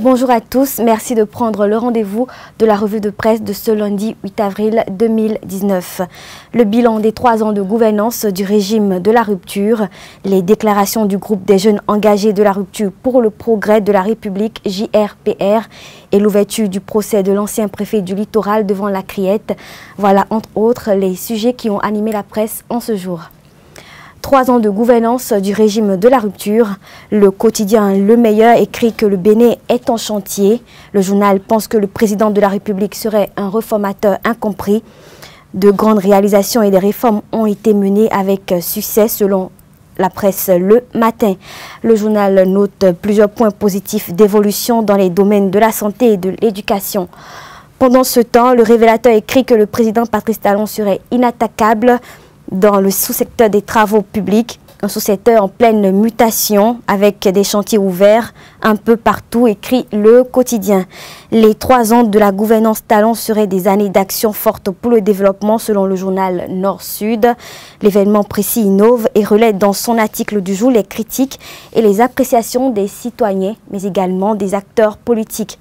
Bonjour à tous, merci de prendre le rendez-vous de la revue de presse de ce lundi 8 avril 2019. Le bilan des 3 ans de gouvernance du régime de la rupture, les déclarations du groupe des jeunes engagés de la rupture pour le progrès de la République JRPR et l'ouverture du procès de l'ancien préfet du littoral devant la Criette. Voilà entre autres les sujets qui ont animé la presse en ce jour. 3 ans de gouvernance du régime de la rupture. Le quotidien Le Meilleur écrit que le Bénin est en chantier. Le journal pense que le président de la République serait un réformateur incompris. De grandes réalisations et des réformes ont été menées avec succès selon la presse Le Matin. Le journal note plusieurs points positifs d'évolution dans les domaines de la santé et de l'éducation. Pendant ce temps, le Révélateur écrit que le président Patrice Talon serait inattaquable dans le sous-secteur des travaux publics, un sous-secteur en pleine mutation avec des chantiers ouverts un peu partout, écrit le quotidien. Les 3 ans de la gouvernance Talon seraient des années d'action forte pour le développement selon le journal Nord-Sud. L'événement précis innove et relaie dans son article du jour les critiques et les appréciations des citoyens, mais également des acteurs politiques.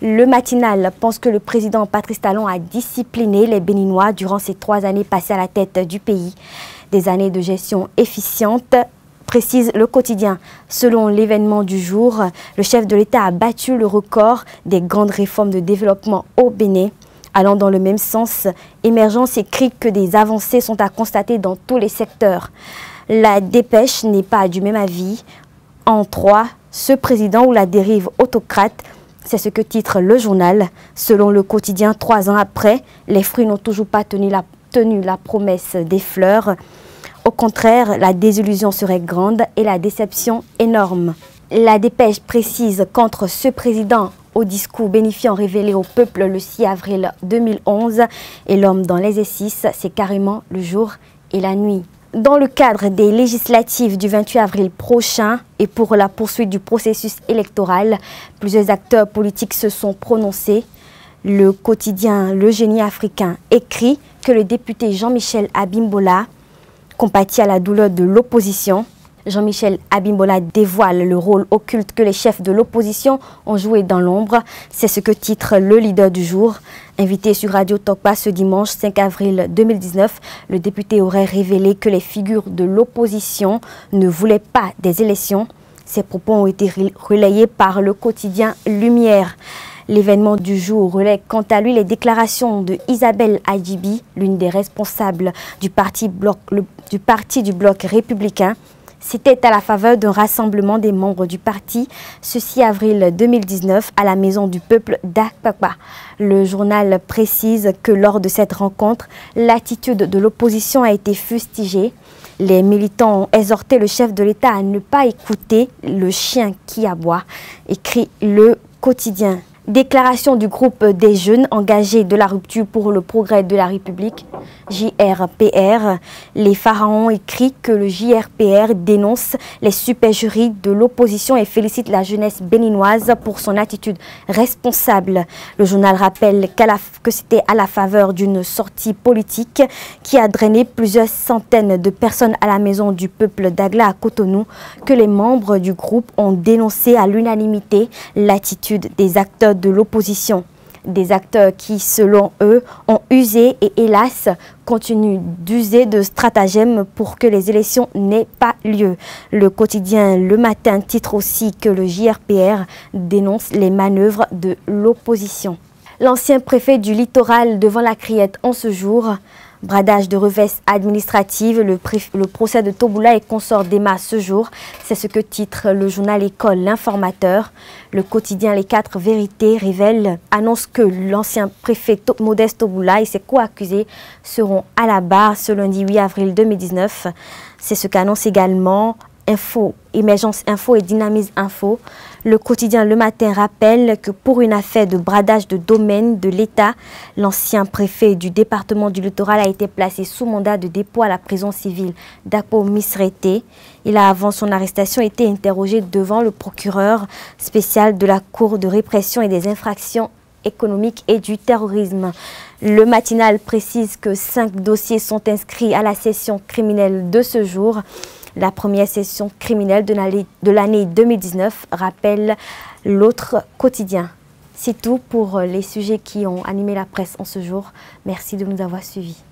Le Matinal pense que le président Patrice Talon a discipliné les Béninois durant ces 3 années passées à la tête du pays. Des années de gestion efficiente, précise le quotidien. Selon l'événement du jour, le chef de l'État a battu le record des grandes réformes de développement au Bénin. Allant dans le même sens, Émergence écrit que des avancées sont à constater dans tous les secteurs. La Dépêche n'est pas du même avis. En 3, ce président ou la dérive autocrate. C'est ce que titre le journal. Selon le quotidien, 3 ans après, les fruits n'ont toujours pas tenu la promesse des fleurs. Au contraire, la désillusion serait grande et la déception énorme. La Dépêche précise qu'entre ce président au discours bénifiant révélé au peuple le 6 avril 2011 et l'homme dans l'exercice, c'est carrément le jour et la nuit. Dans le cadre des législatives du 28 avril prochain et pour la poursuite du processus électoral, plusieurs acteurs politiques se sont prononcés. Le quotidien Le Génie africain écrit que le député Jean-Michel Abimbola compatit à la douleur de l'opposition. Jean-Michel Abimbola dévoile le rôle occulte que les chefs de l'opposition ont joué dans l'ombre. C'est ce que titre le leader du jour. Invité sur Radio Tokpa ce dimanche 5 avril 2019, le député aurait révélé que les figures de l'opposition ne voulaient pas des élections. Ces propos ont été relayés par le quotidien Lumière. L'événement du jour relaie quant à lui les déclarations de Isabelle Adjibi, l'une des responsables du parti du bloc républicain. C'était à la faveur d'un rassemblement des membres du parti ce 6 avril 2019 à la Maison du Peuple d'Akpakpa. Le journal précise que lors de cette rencontre, l'attitude de l'opposition a été fustigée. Les militants ont exhorté le chef de l'État à ne pas écouter le chien qui aboie, écrit le quotidien. Déclaration du groupe des jeunes engagés de la rupture pour le progrès de la République, JRPR. Les pharaons écrit que le JRPR dénonce les supercheries de l'opposition et félicite la jeunesse béninoise pour son attitude responsable. Le journal rappelle que c'était à la faveur d'une sortie politique qui a drainé plusieurs centaines de personnes à la Maison du Peuple d'Agla à Cotonou que les membres du groupe ont dénoncé à l'unanimité l'attitude des acteurs de l'opposition. Des acteurs qui, selon eux, ont usé et hélas, continuent d'user de stratagèmes pour que les élections n'aient pas lieu. Le quotidien Le Matin titre aussi que le JRPR dénonce les manœuvres de l'opposition. L'ancien préfet du littoral devant la Criette en ce jour. Bradage de revesse administrative, le procès de Toboula et consort d'Emma ce jour. C'est ce que titre le journal École L'Informateur. Le quotidien Les 4 Vérités annonce que l'ancien préfet Modeste Toboula et ses co-accusés seront à la barre ce lundi 8 avril 2019. C'est ce qu'annonce également Émergence Info et Dynamise Info. Le quotidien Le Matin rappelle que pour une affaire de bradage de domaine de l'État, l'ancien préfet du département du littoral a été placé sous mandat de dépôt à la prison civile d'Akpo Misrete. Il a, avant son arrestation, été interrogé devant le procureur spécial de la Cour de répression et des infractions économiques et du terrorisme. Le Matinal précise que 5 dossiers sont inscrits à la session criminelle de ce jour. La première session criminelle de l'année 2019 rappelle l'autre quotidien. C'est tout pour les sujets qui ont animé la presse en ce jour. Merci de nous avoir suivis.